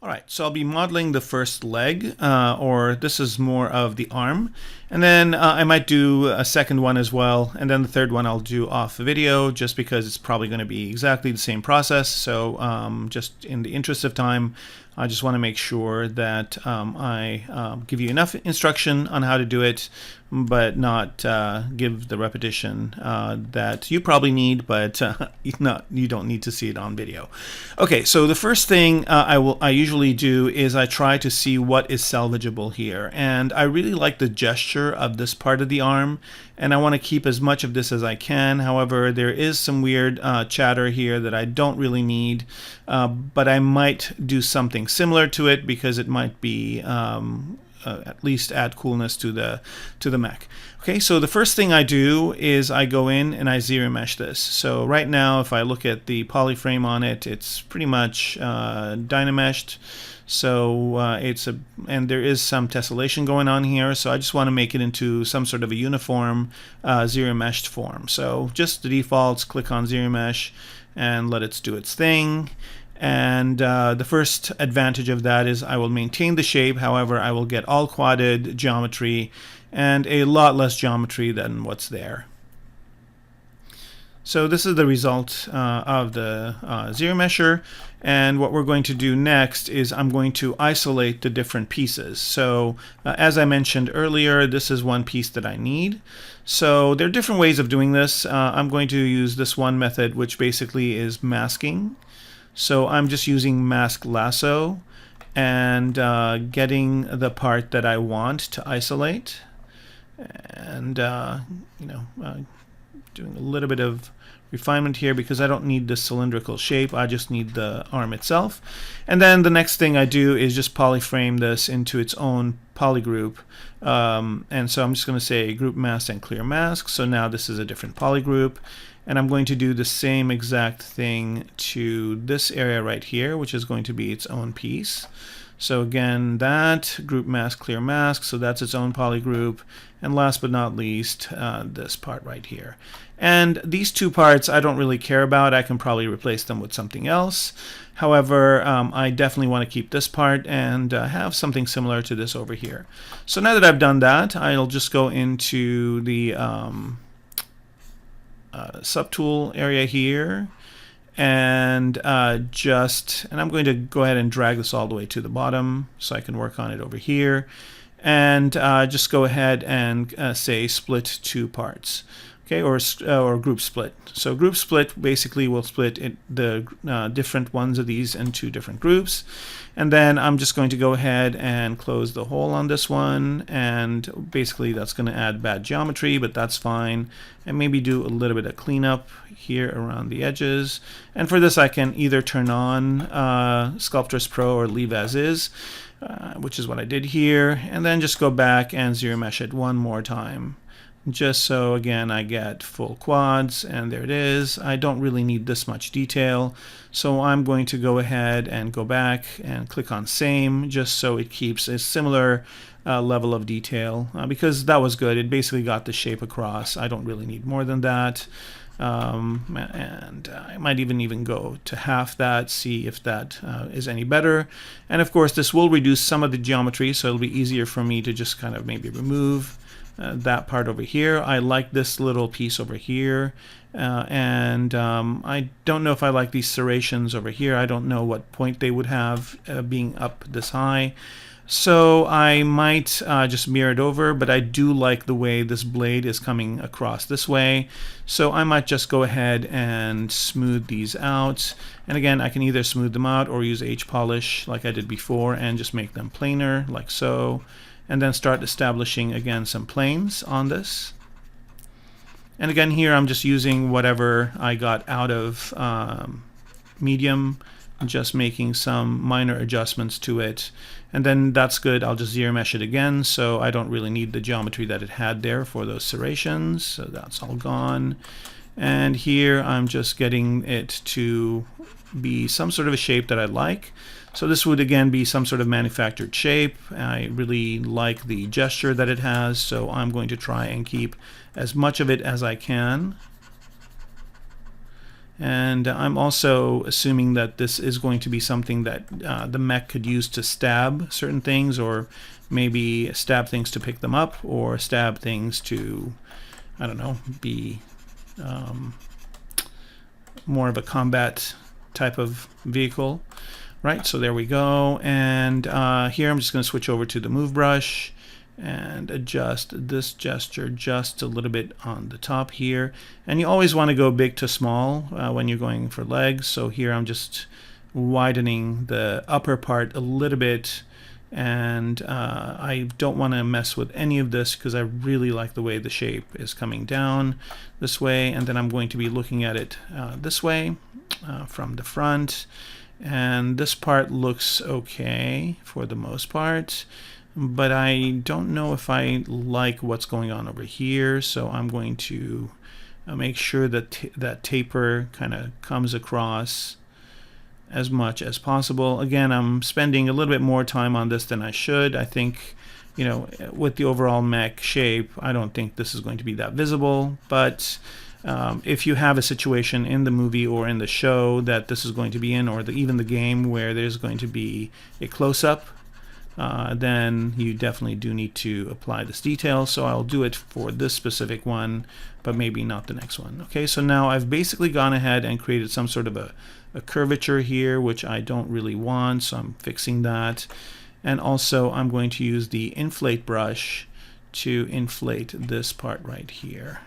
All right, so I'll be modeling the first leg, or this is more of the arm. And then I might do a second one as well. And then the third one I'll do off video just because it's probably going to be exactly the same process. So just in the interest of time, I just want to make sure that I give you enough instruction on how to do it, but not give the repetition that you probably need, but you don't need to see it on video. Okay, so the first thing I usually do is I try to see what is salvageable here, and I really like the gesture of this part of the arm, and I want to keep as much of this as I can. However, there is some weird chatter here that I don't really need, but I might do something similar to it because it might be at least add coolness to the mech. Okay, so the first thing I do is I go in and I zero mesh this. So right now, if I look at the polyframe on it, it's pretty much dynameshed. So and there is some tessellation going on here. So I just want to make it into some sort of a uniform zero meshed form. So just the defaults, click on zero mesh and let it do its thing. And the first advantage of that is I will maintain the shape. However, I will get all quadded geometry and a lot less geometry than what's there. So this is the result of the zero mesher. And what we're going to do next is I'm going to isolate the different pieces. So as I mentioned earlier, this is one piece that I need. So there are different ways of doing this. I'm going to use this one method, which basically is masking. So I'm just using mask lasso and getting the part that I want to isolate, and doing a little bit of refinement here because I don't need the cylindrical shape. I just need the arm itself. And then the next thing I do is just polyframe this into its own polygroup. And so I'm just going to say group mask and clear mask. So now this is a different polygroup. And I'm going to do the same exact thing to this area right here, which is going to be its own piece. So again, that group mask, clear mask, so that's its own polygroup. And last but not least, this part right here. And these two parts I don't really care about. I can probably replace them with something else. However, I definitely want to keep this part and have something similar to this over here. So now that I've done that, I'll just go into the subtool area here, and I'm going to go ahead and drag this all the way to the bottom so I can work on it over here, and just go ahead and say split two parts. Okay, or group split. So group split basically will split the different ones of these into different groups. And then I'm just going to go ahead and close the hole on this one, and basically that's going to add bad geometry, but that's fine. And maybe do a little bit of cleanup here around the edges. And for this I can either turn on Sculptris Pro or leave as is, which is what I did here, and then just go back and zero mesh it one more time. Just so again I get full quads, and there it is. I don't really need this much detail, so I'm going to go ahead and go back and click on same, just so it keeps a similar level of detail, because that was good. It basically got the shape across. I don't really need more than that. And I might even go to half that, see if that is any better. And of course this will reduce some of the geometry, so it'll be easier for me to just kind of maybe remove that part over here. I like this little piece over here, and I don't know if I like these serrations over here. I don't know what point they would have being up this high. So I might just mirror it over, but I do like the way this blade is coming across this way. So I might just go ahead and smooth these out. And again, I can either smooth them out or use H-polish like I did before and just make them planar like so. And then start establishing again some planes on this. And again here I'm just using whatever I got out of medium, just making some minor adjustments to it, and then that's good. I'll just zero mesh it again, so I don't really need the geometry that it had there for those serrations, so that's all gone. And here I'm just getting it to be some sort of a shape that I like. So this would again be some sort of manufactured shape. I really like the gesture that it has, so I'm going to try and keep as much of it as I can. And I'm also assuming that this is going to be something that the mech could use to stab certain things, or maybe stab things to pick them up, or stab things to, I don't know, be more of a combat type of vehicle. Right, so there we go. And here I'm just going to switch over to the move brush and adjust this gesture just a little bit on the top here. And you always want to go big to small when you're going for legs. So here I'm just widening the upper part a little bit, and I don't want to mess with any of this because I really like the way the shape is coming down this way. And then I'm going to be looking at it this way from the front, and this part looks okay for the most part, but I don't know if I like what's going on over here, so I'm going to make sure that that taper kind of comes across as much as possible. Again, I'm spending a little bit more time on this than I should. I think, you know, with the overall mech shape, I don't think this is going to be that visible, but if you have a situation in the movie or in the show that this is going to be in, or even the game where there's going to be a close-up, then you definitely do need to apply this detail. So I'll do it for this specific one, but maybe not the next one. Okay, so now I've basically gone ahead and created some sort of a curvature here, which I don't really want, so I'm fixing that. And also I'm going to use the inflate brush to inflate this part right here.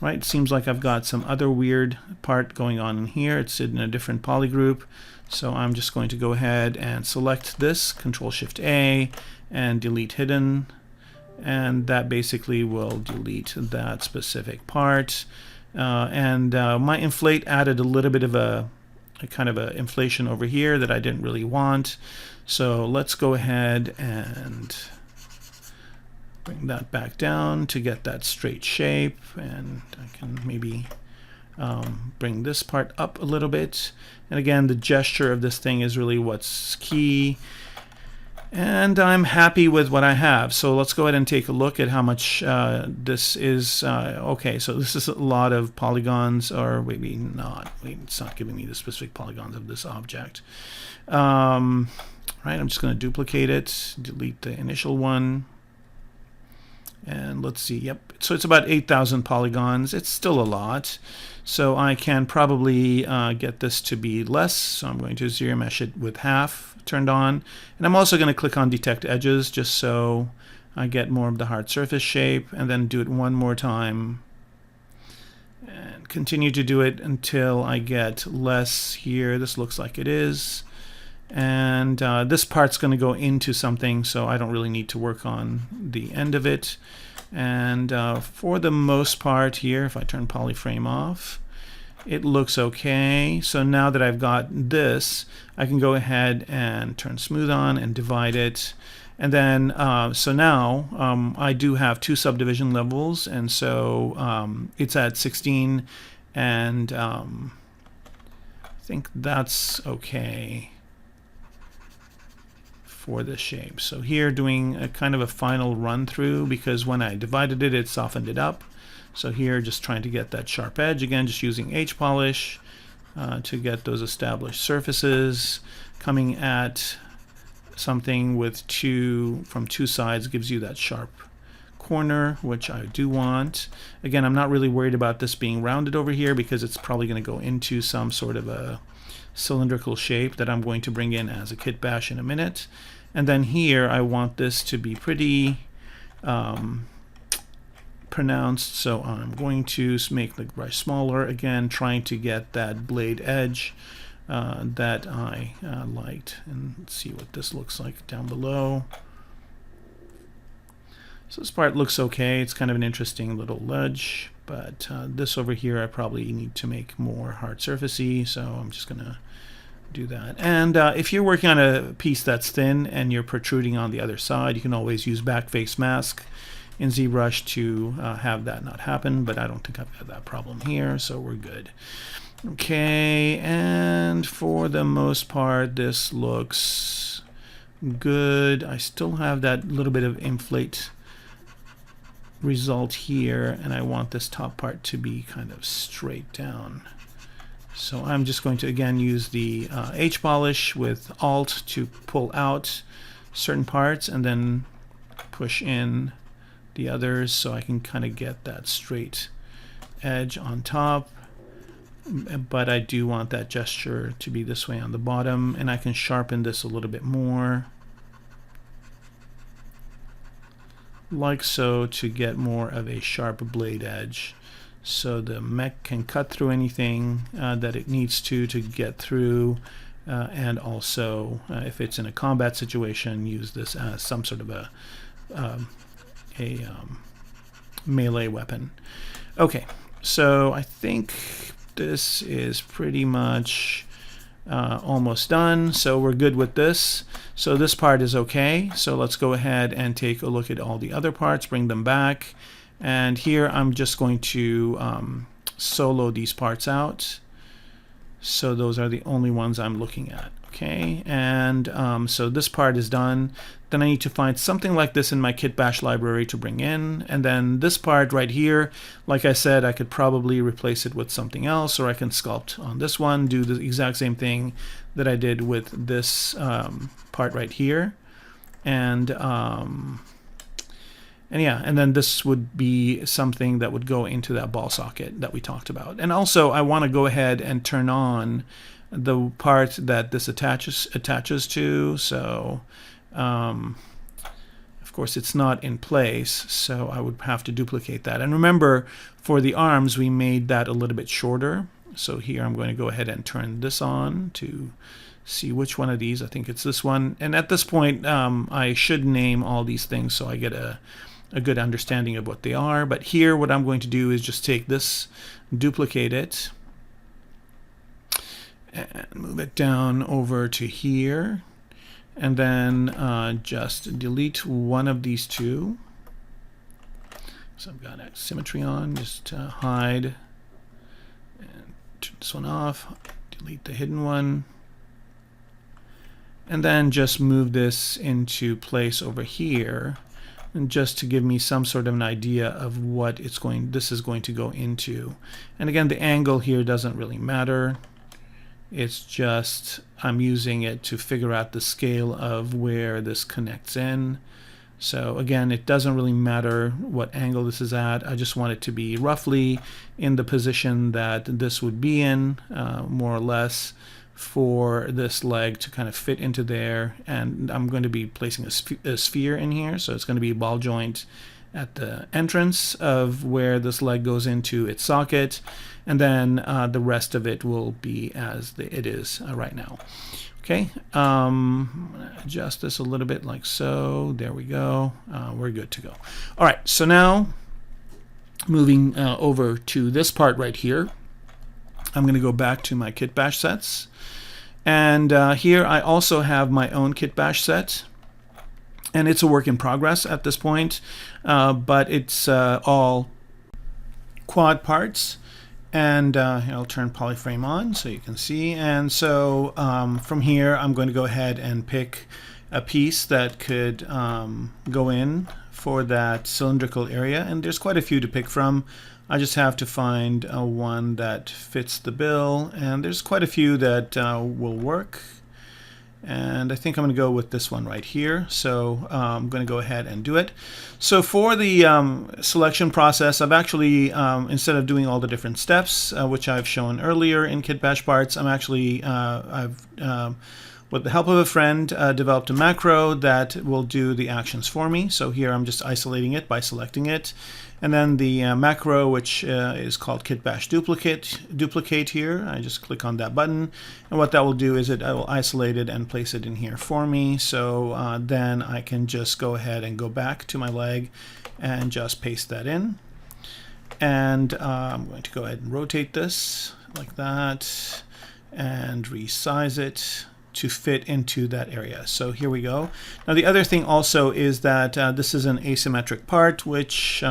Right, seems like I've got some other weird part going on in here. It's in a different poly group. So I'm just going to go ahead and select this, Control-Shift-A, and delete hidden. And that basically will delete that specific part. My inflate added a little bit of a kind of a inflation over here that I didn't really want. So let's go ahead and bring that back down to get that straight shape, and I can maybe bring this part up a little bit. And again, the gesture of this thing is really what's key. And I'm happy with what I have. So let's go ahead and take a look at how much this is. Okay, so this is a lot of polygons, or maybe not. Wait, it's not giving me the specific polygons of this object. Right, I'm just going to duplicate it, delete the initial one. And let's see, yep, so it's about 8,000 polygons. It's still a lot. So I can probably get this to be less. So I'm going to zero mesh it with half turned on. And I'm also going to click on detect edges just so I get more of the hard surface shape, and then do it one more time. And continue to do it until I get less here. This looks like it is. And this part's going to go into something, so I don't really need to work on the end of it. And for the most part here, if I turn polyframe off, it looks okay. So now that I've got this, I can go ahead and turn smooth on and divide it. And then, so now I do have two subdivision levels, and so it's at 16, and I think that's okay for the shape. So here doing a kind of a final run through, because when I divided it, it softened it up. So here just trying to get that sharp edge, again just using H-polish to get those established surfaces. Coming at something with from two sides gives you that sharp corner, which I do want. Again, I'm not really worried about this being rounded over here because it's probably going to go into some sort of a cylindrical shape that I'm going to bring in as a kit bash in a minute. And then here I want this to be pretty pronounced, so I'm going to make the brush smaller, again trying to get that blade edge that I liked. And let's see what this looks like down below. So this part looks okay. It's kind of an interesting little ledge, but this over here I probably need to make more hard surfacey, so I'm just gonna do that. And if you're working on a piece that's thin and you're protruding on the other side, you can always use backface mask in ZBrush to have that not happen, but I don't think I've got that problem here, so we're good. Okay, and for the most part this looks good. I still have that little bit of inflate result here, and I want this top part to be kind of straight down. So I'm just going to again use the H polish with Alt to pull out certain parts and then push in the others so I can kind of get that straight edge on top. But I do want that gesture to be this way on the bottom, and I can sharpen this a little bit more, like so, to get more of a sharp blade edge, so the mech can cut through anything that it needs to get through, and also if it's in a combat situation, use this as some sort of a melee weapon. Okay, so I think this is pretty much almost done, so we're good with this. So this part is okay, so let's go ahead and take a look at all the other parts, bring them back, and here I'm just going to solo these parts out, so those are the only ones I'm looking at. Okay, and so this part is done. Then I need to find something like this in my kit bash library to bring in, and then this part right here, like I said, I could probably replace it with something else, or I can sculpt on this one, do the exact same thing that I did with this part right here, and yeah, and then this would be something that would go into that ball socket that we talked about. And also I want to go ahead and turn on the part that this attaches to, so of course it's not in place, so I would have to duplicate that. And remember, for the arms we made that a little bit shorter, so here I'm going to go ahead and turn this on to see which one of these. I think it's this one, and at this point I should name all these things so I get a good understanding of what they are. But here what I'm going to do is just take this, duplicate it, and move it down over to here, and then just delete one of these two. So I've got symmetry on, just hide and turn this one off, delete the hidden one, and then just move this into place over here, and just to give me some sort of an idea of what this is going to go into. And again, the angle here doesn't really matter. It's just I'm using it to figure out the scale of where this connects in. So again, it doesn't really matter what angle this is at. I just want it to be roughly in the position that this would be in, more or less, for this leg to kind of fit into there. And I'm going to be placing a sphere in here, so it's going to be a ball joint at the entrance of where this leg goes into its socket, and then the rest of it will be as it is right now. Okay, I'm going to adjust this a little bit like so. There we go. We're good to go. All right, so now moving over to this part right here, I'm going to go back to my kit bash sets, and here I also have my own kit bash set. And it's a work in progress at this point, but it's all quad parts. And I'll turn polyframe on so you can see. And so from here, I'm going to go ahead and pick a piece that could go in for that cylindrical area. And there's quite a few to pick from. I just have to find one that fits the bill. And there's quite a few that will work. And I think I'm going to go with this one right here. So I'm going to go ahead and do it. So for the selection process, I've actually, instead of doing all the different steps, which I've shown earlier in Kit Bash parts, I'm actually, with the help of a friend, developed a macro that will do the actions for me. So here I'm just isolating it by selecting it. And then the macro, which is called Kit Bash duplicate here, I just click on that button, and what that will do is I will isolate it and place it in here for me. So then I can just go ahead and go back to my leg and just paste that in. And I'm going to go ahead and rotate this like that and resize it to fit into that area. So here we go. Now the other thing also is that this is an asymmetric part, which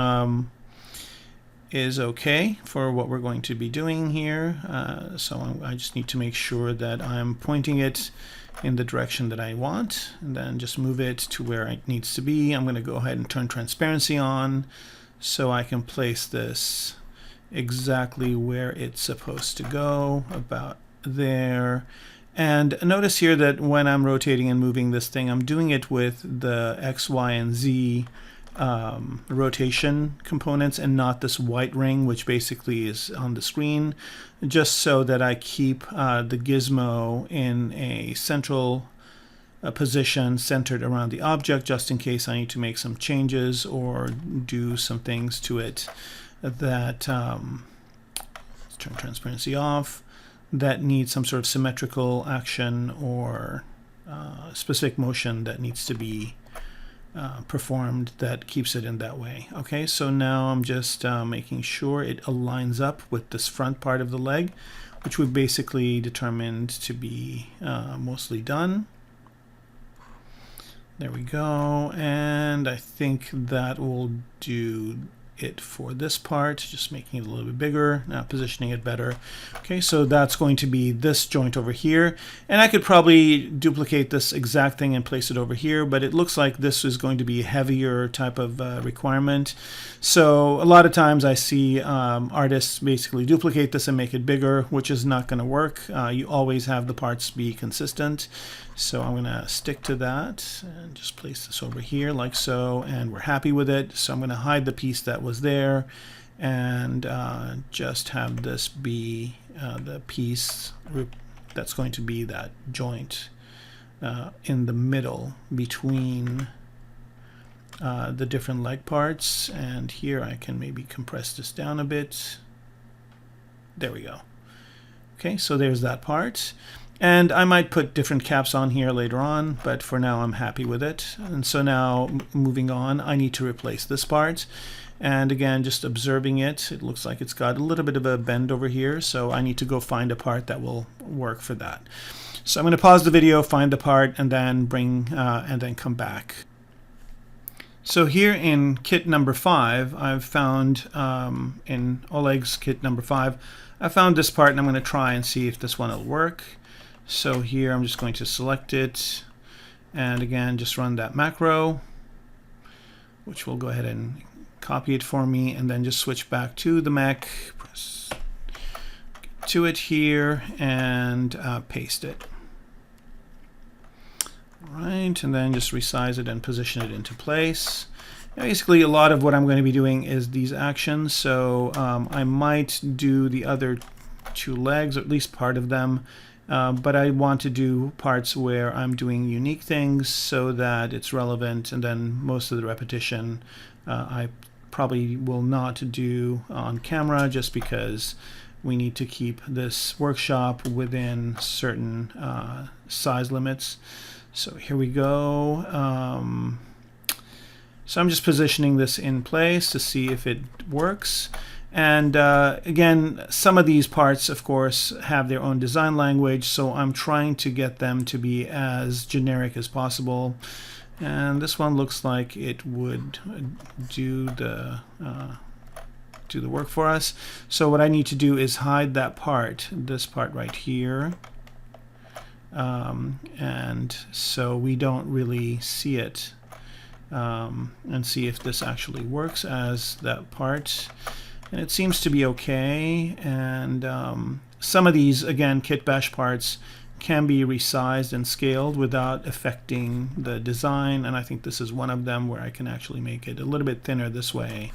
is okay for what we're going to be doing here. So I just need to make sure that I'm pointing it in the direction that I want, and then just move it to where it needs to be. I'm going to go ahead and turn transparency on so I can place this exactly where it's supposed to go, about there. And notice here that when I'm rotating and moving this thing, I'm doing it with the X, Y, and Z rotation components and not this white ring, which basically is on the screen, just so that I keep the gizmo in a central position centered around the object, just in case I need to make some changes or do some things to it that let's turn transparency off, that needs some sort of symmetrical action or specific motion that needs to be performed that keeps it in that way. Okay, so now I'm just making sure it aligns up with this front part of the leg, which we've basically determined to be mostly done. There we go, and I think that will do it for this part, just making it a little bit bigger, now positioning it better. Okay, so that's going to be this joint over here, and I could probably duplicate this exact thing and place it over here, but it looks like this is going to be a heavier type of requirement. So a lot of times I see artists basically duplicate this and make it bigger, which is not going to work. You always have the parts be consistent. So I'm going to stick to that and just place this over here like so, and we're happy with it. So I'm going to hide the piece that was there and just have this be the piece that's going to be that joint in the middle between the different leg parts. And here I can maybe compress this down a bit. There we go. Okay, so there's that part. And I might put different caps on here later on, but for now I'm happy with it. And so now moving on, I need to replace this part. And again, just observing it, it looks like it's got a little bit of a bend over here, so I need to go find a part that will work for that. So I'm going to pause the video, find the part, and then come back. So here in kit number 5, I've found, in Oleg's kit number 5, I found this part, and I'm going to try and see if this one will work. So here I'm just going to select it, and again just run that macro, which will go ahead and copy it for me, and then just switch back to the mech, press to it here, and paste it. All right, and then just resize it and position it into place. Basically, a lot of what I'm going to be doing is these actions, so I might do the other 2 legs, or at least part of them. But I want to do parts where I'm doing unique things so that it's relevant, and then most of the repetition I probably will not do on camera, just because we need to keep this workshop within certain size limits. So here we go. So I'm just positioning this in place to see if it works. And again, some of these parts, of course, have their own design language, so I'm trying to get them to be as generic as possible. And this one looks like it would do the work for us. So what I need to do is hide that part, this part right here, and so we don't really see it, and see if this actually works as that part. And it seems to be okay, and some of these, again, kit bash parts can be resized and scaled without affecting the design, and I think this is one of them where I can actually make it a little bit thinner this way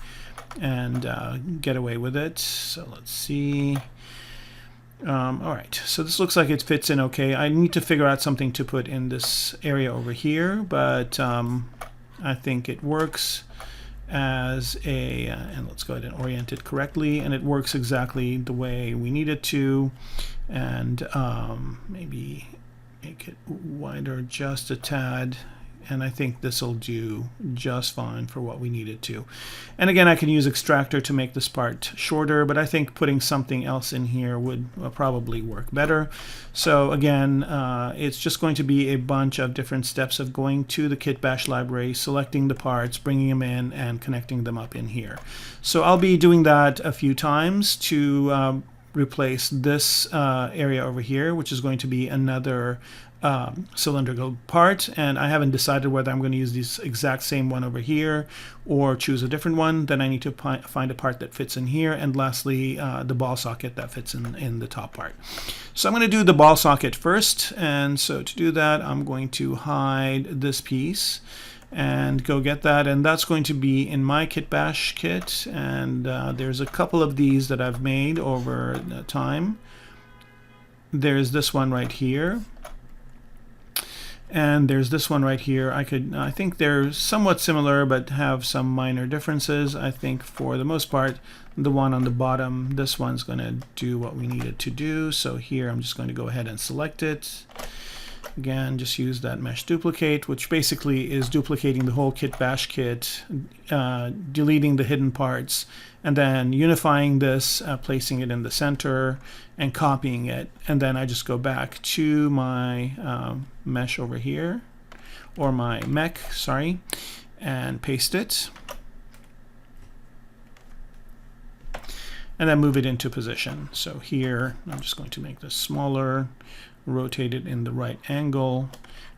and get away with it. So let's see. Alright, so this looks like it fits in okay. I need to figure out something to put in this area over here, but I think it works as a, and let's go ahead and orient it correctly, and it works exactly the way we need it to. And maybe make it wider just a tad, and I think this will do just fine for what we need it to. And again, I can use extractor to make this part shorter, but I think putting something else in here would probably work better. So again, it's just going to be a bunch of different steps of going to the kit bash library, selecting the parts, bringing them in, and connecting them up in here. So I'll be doing that a few times to replace this area over here, which is going to be another cylindrical part, and I haven't decided whether I'm going to use this exact same one over here or choose a different one. Then I need to find a part that fits in here, and lastly the ball socket that fits in the top part. So I'm going to do the ball socket first, and so to do that I'm going to hide this piece and go get that, and that's going to be in my kit bash kit, and there's a couple of these that I've made over time. There's this one right here, and there's this one right here. I think they're somewhat similar but have some minor differences. I think for the most part the one on the bottom, this one's going to do what we need it to do. So here I'm just going to go ahead and select it. Again, just use that mesh duplicate, which basically is duplicating the whole kit bash kit, deleting the hidden parts, and then unifying this, placing it in the center, and copying it. And then I just go back to my mesh over here, or my mech, sorry, and paste it. And then move it into position. So here, I'm just going to make this smaller, rotate it in the right angle,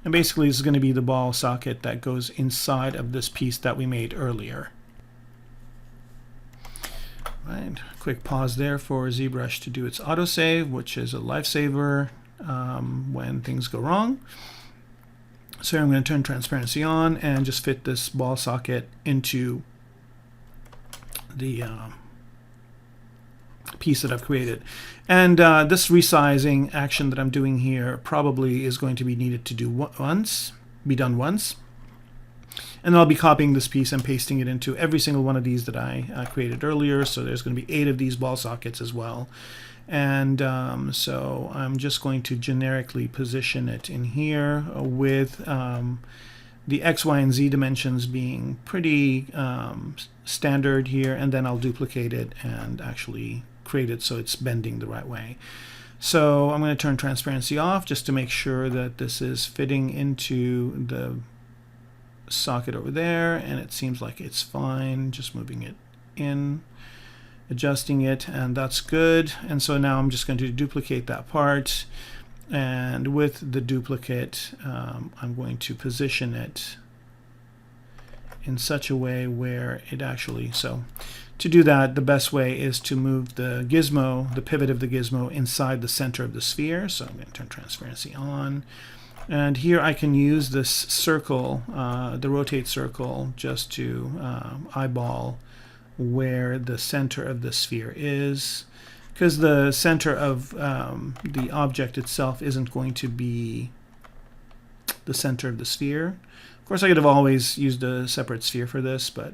and basically this is going to be the ball socket that goes inside of this piece that we made earlier. Right, quick pause there for ZBrush to do its autosave, which is a lifesaver when things go wrong. So I'm going to turn transparency on and just fit this ball socket into the piece that I've created. And this resizing action that I'm doing here probably is going to be needed to do be done once. And I'll be copying this piece and pasting it into every single one of these that I created earlier. So there's going to be 8 of these ball sockets as well. And so I'm just going to generically position it in here with the X, Y, and Z dimensions being pretty standard here, and then I'll duplicate it and actually create it so it's bending the right way. So I'm going to turn transparency off just to make sure that this is fitting into the socket over there, and it seems like it's fine. Just moving it in, adjusting it, and that's good. And so now I'm just going to duplicate that part, and with the duplicate I'm going to position it in such a way where it actually, so to do that, the best way is to move the gizmo, the pivot of the gizmo, inside the center of the sphere. So I'm going to turn transparency on, and here I can use this circle, the rotate circle, just to eyeball where the center of the sphere is, because the center of the object itself isn't going to be the center of the sphere. Of course, I could have always used a separate sphere for this, but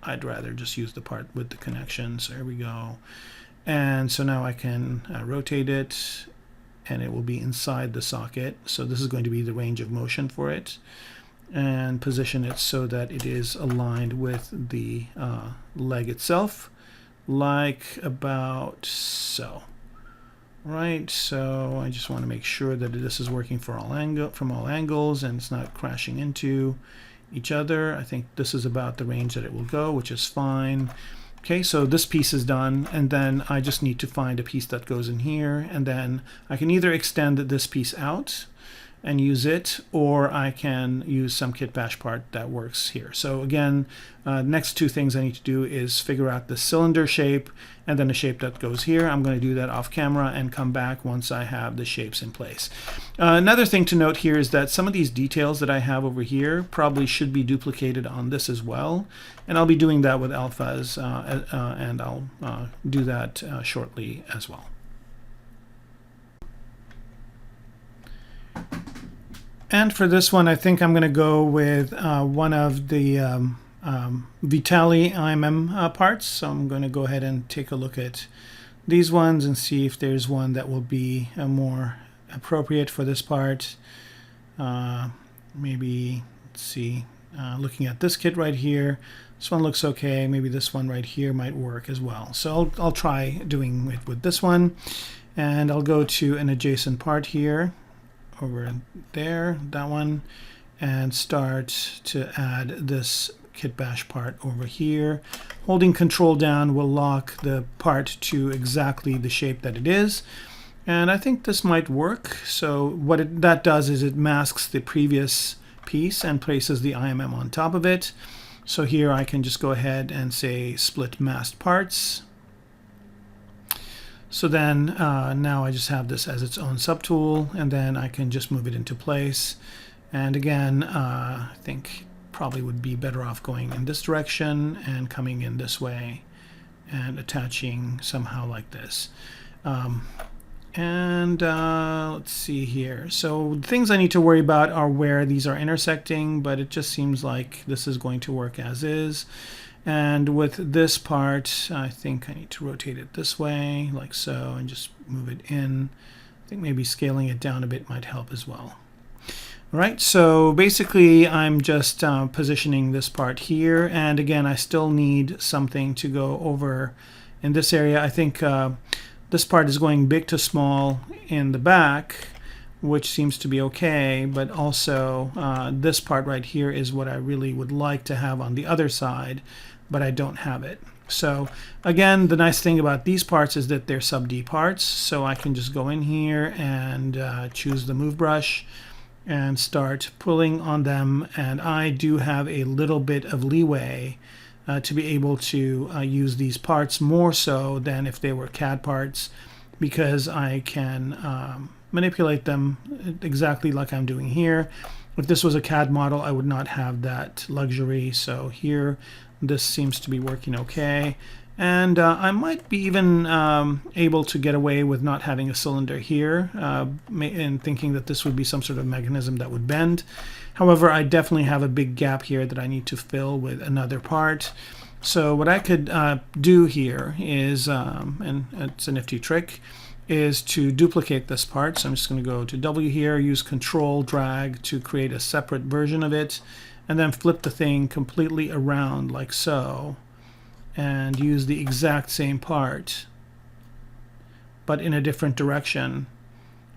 I'd rather just use the part with the connection. So here we go. And so now I can rotate it, and it will be inside the socket. So this is going to be the range of motion for it, and position it so that it is aligned with the leg itself, like about so. Right, so I just want to make sure that this is working for from all angles, and it's not crashing into each other. I think this is about the range that it will go, which is fine. Okay, so this piece is done, and then I just need to find a piece that goes in here, and then I can either extend this piece out and use it, or I can use some kit bash part that works here. So again, next 2 things I need to do is figure out the cylinder shape and then the shape that goes here. I'm going to do that off camera and come back once I have the shapes in place. Another thing to note here is that some of these details that I have over here probably should be duplicated on this as well, and I'll be doing that with alphas, and I'll do that shortly as well. And for this one, I think I'm going to go with one of the Vitali IMM parts. So I'm going to go ahead and take a look at these ones and see if there's one that will be more appropriate for this part. Maybe, let's see, looking at this kit right here, this one looks okay. Maybe this one right here might work as well. So I'll try doing it with this one, and I'll go to an adjacent part here, over there, that one, and start to add this kit bash part over here. Holding Control down will lock the part to exactly the shape that it is. And I think this might work. So what that does is it masks the previous piece and places the IMM on top of it. So here I can just go ahead and say split masked parts. So then now I just have this as its own subtool, and then I can just move it into place. And again, I think probably would be better off going in this direction and coming in this way and attaching somehow like this. Let's see here. So the things I need to worry about are where these are intersecting, but it just seems like this is going to work as is. And with this part, I think I need to rotate it this way, like so, and just move it in. I think maybe scaling it down a bit might help as well. All right, so basically I'm just positioning this part here, and again, I still need something to go over in this area. I think this part is going big to small in the back, which seems to be okay, but also this part right here is what I really would like to have on the other side, but I don't have it. So again, the nice thing about these parts is that they're sub D parts, so I can just go in here and choose the move brush and start pulling on them, and I do have a little bit of leeway to be able to use these parts more so than if they were CAD parts, because I can manipulate them exactly like I'm doing here. If this was a CAD model, I would not have that luxury. So here, this seems to be working okay. And I might be even able to get away with not having a cylinder here and thinking that this would be some sort of mechanism that would bend. However, I definitely have a big gap here that I need to fill with another part. So what I could do here is, and it's a nifty trick, is to duplicate this part. So I'm just going to go to W here, use Control, drag to create a separate version of it, and then flip the thing completely around like so, and use the exact same part, but in a different direction,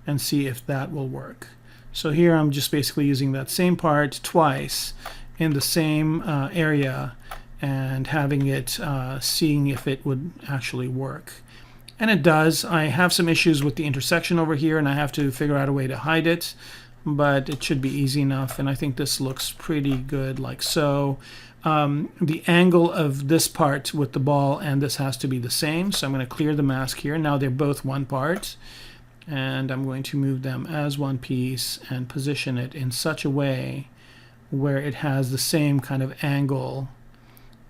and see if that will work. So here I'm just basically using that same part twice in the same area and having it, seeing if it would actually work. And it does. I have some issues with the intersection over here, and I have to figure out a way to hide it, but it should be easy enough, and I think this looks pretty good like so. The angle of this part with the ball and this has to be the same, so I'm going to clear the mask here. Now they're both one part, and I'm going to move them as one piece and position it in such a way where it has the same kind of angle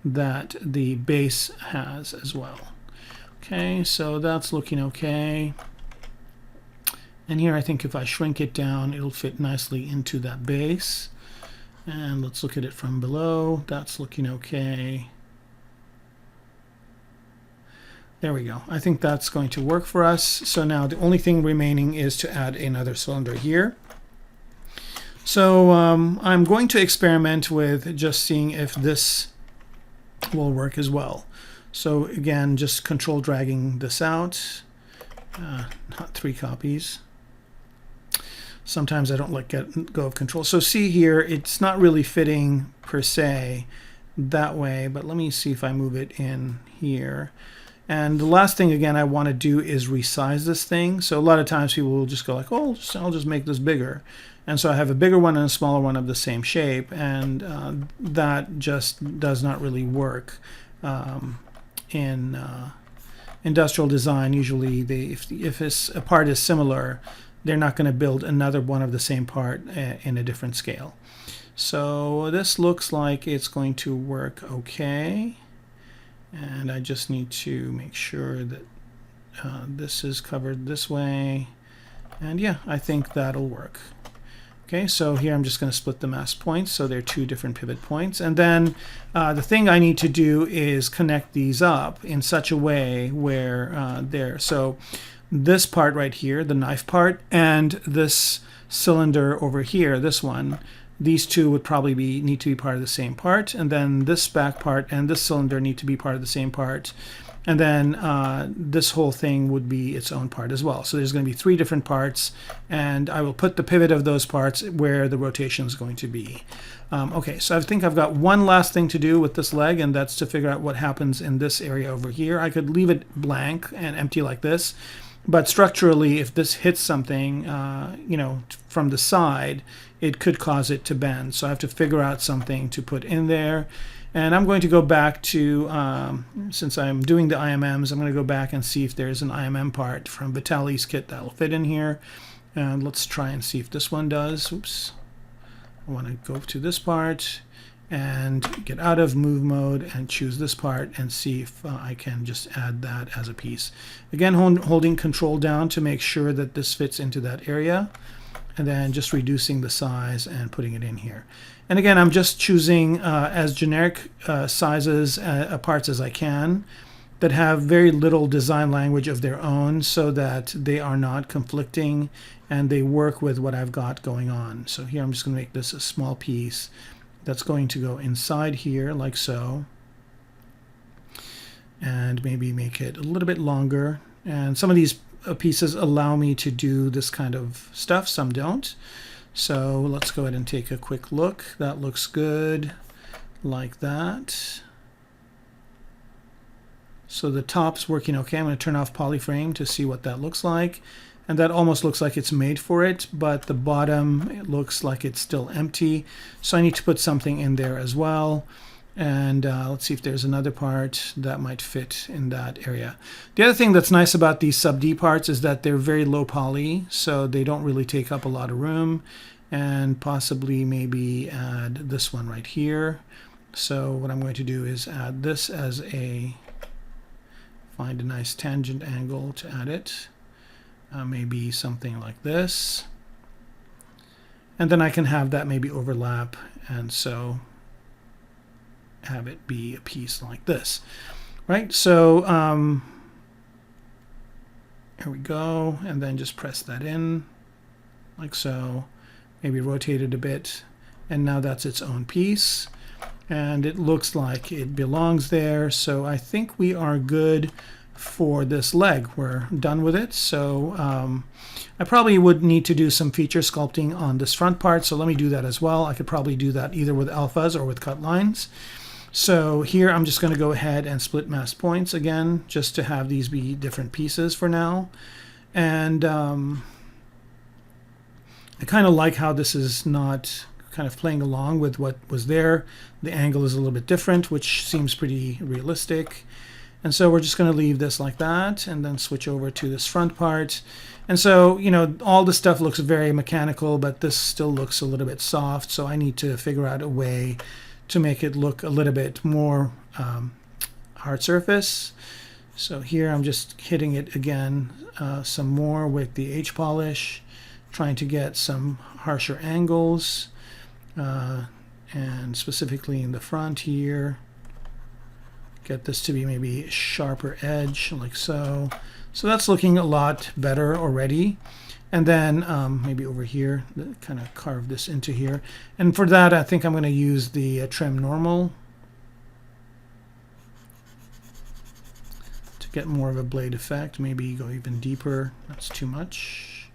that the base has as well. Okay, so that's looking okay. And here I think if I shrink it down, it'll fit nicely into that base. And let's look at it from below. That's looking okay. There we go. I think that's going to work for us. So now the only thing remaining is to add another cylinder here. So I'm going to experiment with just seeing if this will work as well. So again, just control dragging this out. Not 3 copies. Sometimes I don't let go of control. So see here, it's not really fitting per se that way, but let me see if I move it in here. And the last thing again I want to do is resize this thing. So a lot of times people will just go like, oh, I'll just make this bigger. And so I have a bigger one and a smaller one of the same shape, and that just does not really work. In industrial design, usually if a part is similar, they're not going to build another one of the same part in a different scale. So this looks like it's going to work okay, and I just need to make sure that this is covered this way, and yeah, I think that'll work. Okay, so here I'm just going to split the mask points, so they're 2 different pivot points. And then the thing I need to do is connect these up in such a way where so this part right here, the knife part, and this cylinder over here, this one, these two would probably need to be part of the same part. And then this back part and this cylinder need to be part of the same part. And then this whole thing would be its own part as well. So there's going to be 3 different parts, and I will put the pivot of those parts where the rotation is going to be. Okay, so I think I've got one last thing to do with this leg, and that's to figure out what happens in this area over here. I could leave it blank and empty like this, but structurally, if this hits something, you know, from the side, it could cause it to bend. So I have to figure out something to put in there. And I'm going to go back to, since I'm doing the IMMs, I'm going to go back and see if there's an IMM part from Vitaly's kit that will fit in here. And let's try and see if this one does. Oops. I want to go to this part and get out of move mode and choose this part and see if I can just add that as a piece. Again, holding control down to make sure that this fits into that area, and then just reducing the size and putting it in here. And again, I'm just choosing as generic sizes parts as I can that have very little design language of their own, so that they are not conflicting and they work with what I've got going on. So here I'm just going to make this a small piece that's going to go inside here like so, and maybe make it a little bit longer. And some of these pieces allow me to do this kind of stuff, some don't. So let's go ahead and take a quick look. That looks good, like that. So the top's working okay. I'm going to turn off polyframe to see what that looks like. And that almost looks like it's made for it, but the bottom, it looks like it's still empty. So I need to put something in there as well. And let's see if there's another part that might fit in that area. The other thing that's nice about these sub D parts is that they're very low poly, so they don't really take up a lot of room. And possibly maybe add this one right here. So what I'm going to do is add this as a, find a nice tangent angle to add it. Maybe something like this. And then I can have that maybe overlap, and so have it be a piece like this, right? So here we go, and then just press that in like so, maybe rotate it a bit, and now that's its own piece, and it looks like it belongs there. So I think we are good for this leg. We're done with it. So I probably would need to do some feature sculpting on this front part, so let me do that as well. I could probably do that either with alphas or with cut lines. So here I'm just going to go ahead and split mask points again, just to have these be different pieces for now. And I kind of like how this is not kind of playing along with what was there. The angle is a little bit different, which seems pretty realistic. And so we're just going to leave this like that, and then switch over to this front part. And so, you know, all the stuff looks very mechanical, but this still looks a little bit soft. So I need to figure out a way to make it look a little bit more hard surface. So here I'm just hitting it again some more with the H polish, trying to get some harsher angles, and specifically in the front here. Get this to be maybe a sharper edge, like so. So that's looking a lot better already. And then maybe over here, kind of carve this into here. And for that, I think I'm going to use the trim normal to get more of a blade effect. Maybe go even deeper. That's too much.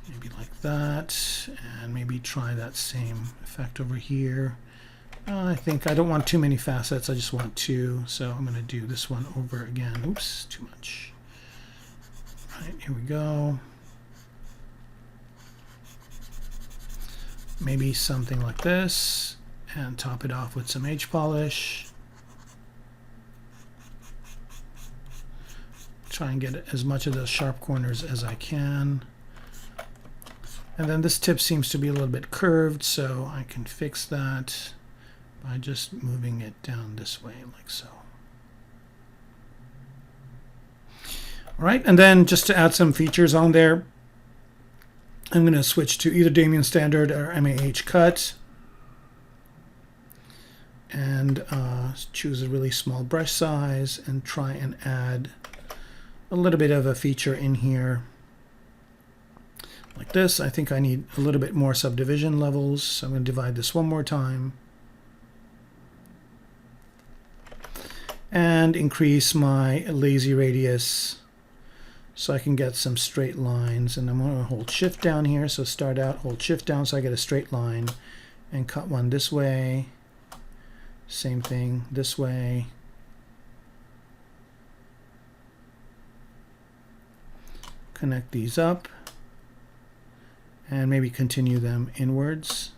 Maybe like that. And maybe try that same effect over here. I think I don't want too many facets. I just want 2. So I'm going to do this one over again. Oops, too much. Right, here we go. Maybe something like this, and top it off with some H polish. Try and get as much of those sharp corners as I can. And then this tip seems to be a little bit curved, so I can fix that by just moving it down this way, like so. All right, and then just to add some features on there, I'm going to switch to either Damien Standard or MAH Cut, and choose a really small brush size and try and add a little bit of a feature in here like this. I think I need a little bit more subdivision levels, so I'm going to divide this one more time. and increase my lazy radius so I can get some straight lines. And I'm going to hold shift down here, so start out, hold shift down so I get a straight line, and cut one this way, same thing this way, connect these up, and maybe continue them inwards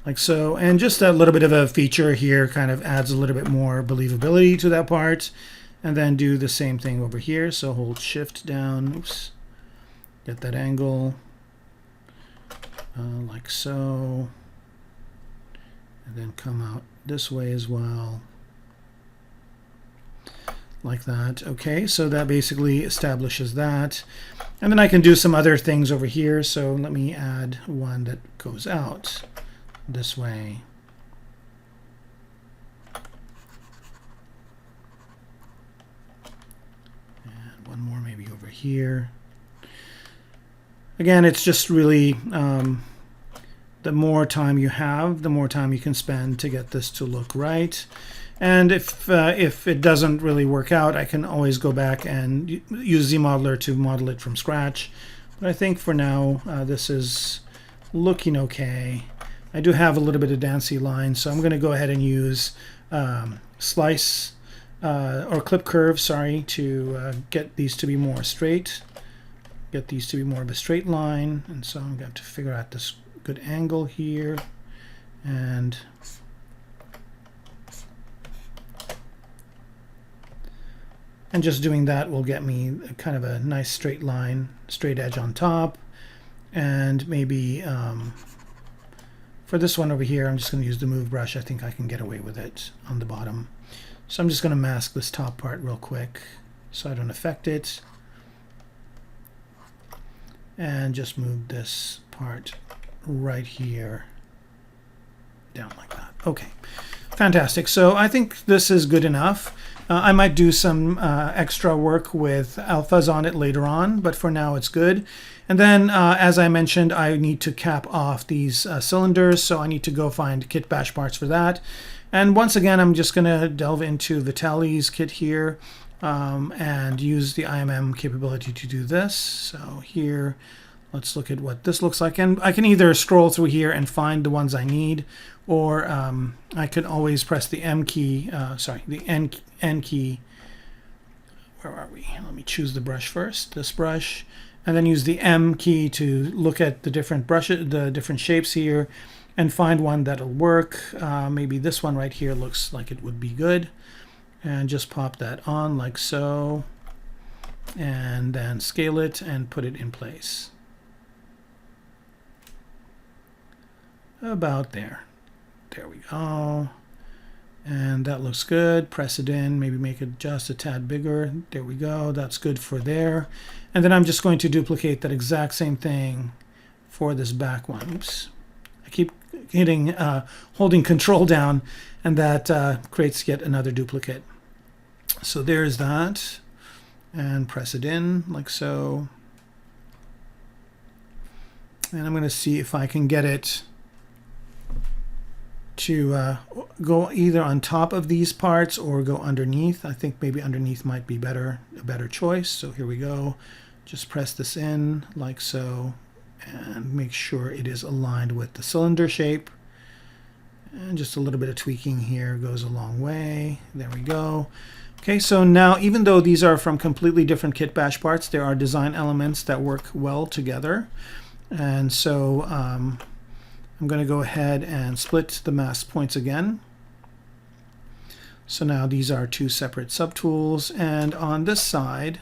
like so. And just a little bit of a feature here kind of adds a little bit more believability to that part. And then do the same thing over here, so hold shift down, oops, get that angle like so, and then come out this way as well, like that. Okay, so that basically establishes that. And then I can do some other things over here. So let me add one that goes out this way. And one more maybe over here. Again, it's just really the more time you have, the more time you can spend to get this to look right. And if it doesn't really work out, I can always go back and use ZModeler to model it from scratch. But I think for now, this is looking okay. I do have a little bit of dancy lines, so I'm going to go ahead and use slice or clip curve, sorry, to get these to be more straight. Get these to be more of a straight line. And so I'm going to have to figure out this good angle here. And just doing that will get me kind of a nice straight line, straight edge on top. And maybe for this one over here, I'm just going to use the move brush. I think I can get away with it on the bottom. So I'm just going to mask this top part real quick so I don't affect it. And just move this part right here down like that. Okay, fantastic. So I think this is good enough. I might do some extra work with alphas on it later on, but for now it's good. And then, as I mentioned, I need to cap off these cylinders, so I need to go find kit bash parts for that. And once again, I'm just going to delve into Vitaly's kit here and use the IMM capability to do this. So here, let's look at what this looks like. And I can either scroll through here and find the ones I need, or I can always press the M key, the N key. Where are we? Let me choose the brush first, this brush, and then use the M key to look at the different brushes, the different shapes here, and find one that'll work. Maybe this one right here looks like it would be good. And just pop that on like so, and then scale it and put it in place. About there. There we go. And that looks good. Press it in, maybe make it just a tad bigger. There we go. That's good for there. And then I'm just going to duplicate that exact same thing for this back one. Oops. I keep hitting, holding Control down, and that creates yet another duplicate. So there's that. And press it in like so. And I'm going to see if I can get it to go either on top of these parts or go underneath. I think maybe underneath might be a better choice. So here we go. Just press this in like so and make sure it is aligned with the cylinder shape. And just a little bit of tweaking here goes a long way. There we go. Okay, so now even though these are from completely different kit bash parts, there are design elements that work well together. And so I'm going to go ahead and split the mask points again. So now these are two separate subtools, and on this side,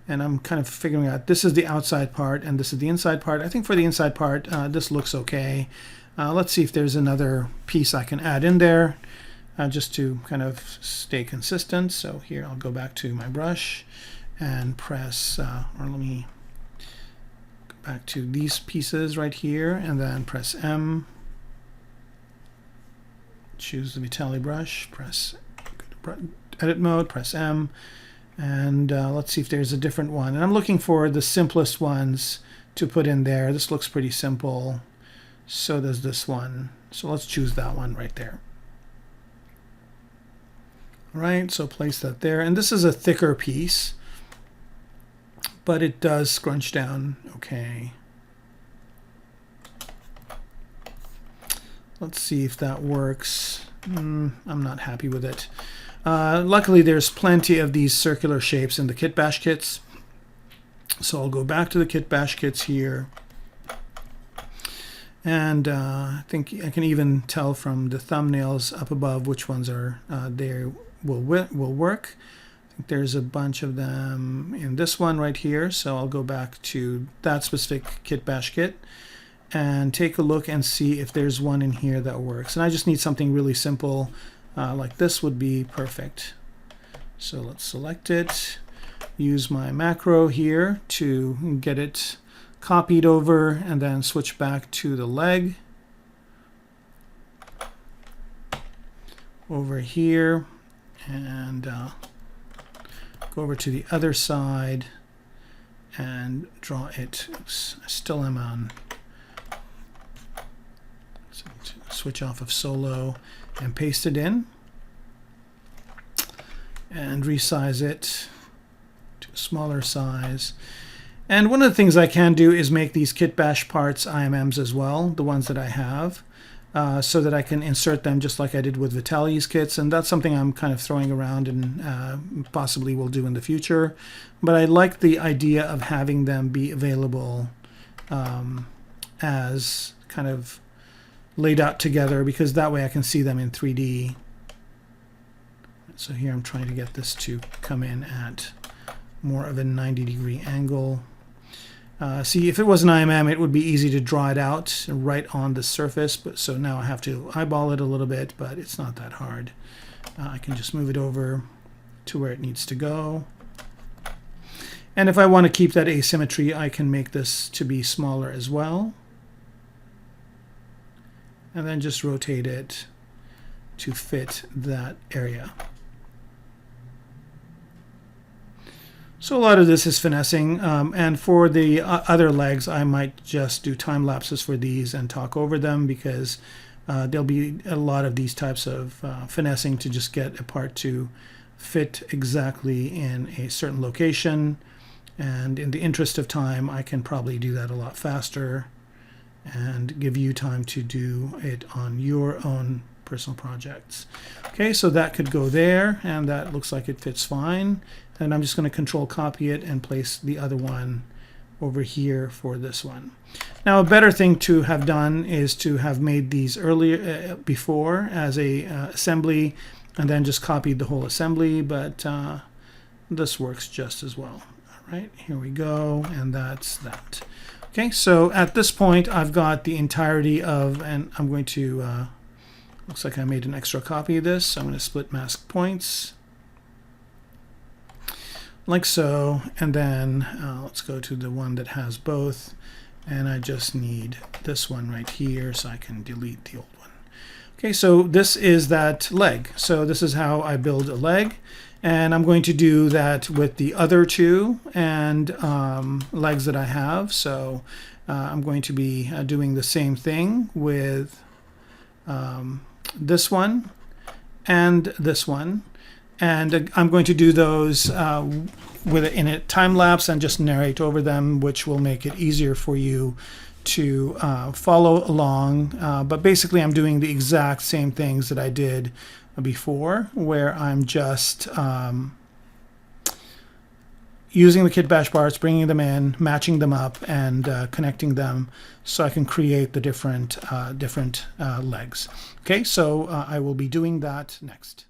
and I'm kind of figuring out, this is the outside part and this is the inside part. I think for the inside part, this looks okay. Let's see if there's another piece I can add in there just to kind of stay consistent. So here I'll go back to my brush and press, or let me back to these pieces right here, and then press M, choose the Vitaly brush, press edit mode, press M, and let's see if there's a different one. And I'm looking for the simplest ones to put in there. This looks pretty simple. So does this one. So let's choose that one right there. All right, so place that there. And this is a thicker piece, but it does scrunch down okay. Let's see if that works. I'm not happy with it. Luckily, there's plenty of these circular shapes in the Kit Bash kits. So I'll go back to the Kit Bash kits here. And I think I can even tell from the thumbnails up above which ones are there will work. I think there's a bunch of them in this one right here. So I'll go back to that specific Kit Bash kit and take a look and see if there's one in here that works. And I just need something really simple, like this would be perfect. So let's select it, use my macro here to get it copied over, and then switch back to the leg over here, and go over to the other side and draw it. Oops, I still am on. So switch off of solo and paste it in and resize it to a smaller size. And one of the things I can do is make these Kit Bash parts IMMs as well, the ones that I have, so that I can insert them just like I did with Vitaly's kits. And that's something I'm kind of throwing around and possibly will do in the future. But I like the idea of having them be available as kind of laid out together, because that way I can see them in 3D. So here I'm trying to get this to come in at more of a 90-degree angle. See, if it was an IMM, it would be easy to draw it out right on the surface, but so now I have to eyeball it a little bit, but it's not that hard. I can just move it over to where it needs to go. And if I want to keep that asymmetry, I can make this to be smaller as well. And then just rotate it to fit that area. So a lot of this is finessing, and for the other legs I might just do time lapses for these and talk over them, because there'll be a lot of these types of finessing to just get a part to fit exactly in a certain location, and in the interest of time I can probably do that a lot faster and give you time to do it on your own personal projects. Okay, so that could go there, and that looks like it fits fine. And I'm just going to control copy it and place the other one over here for this one. Now a better thing to have done is to have made these earlier before as a assembly, and then just copied the whole assembly, but this works just as well. All right, here we go, and that's that. Okay, so at this point I've got the entirety of, and I'm going to looks like I made an extra copy of this. So I'm going to split mask points like so, and then let's go to the one that has both, and I just need this one right here so I can delete the old one. Okay, so this is that leg. So this is how I build a leg, and I'm going to do that with the other two and legs that I have. So I'm going to be doing the same thing with this one and this one, and I'm going to do those in a time lapse and just narrate over them, which will make it easier for you to follow along. But basically I'm doing the exact same things that I did before, where I'm just using the Kit Bash parts, bringing them in, matching them up, and connecting them so I can create the different legs. Okay, so I will be doing that next.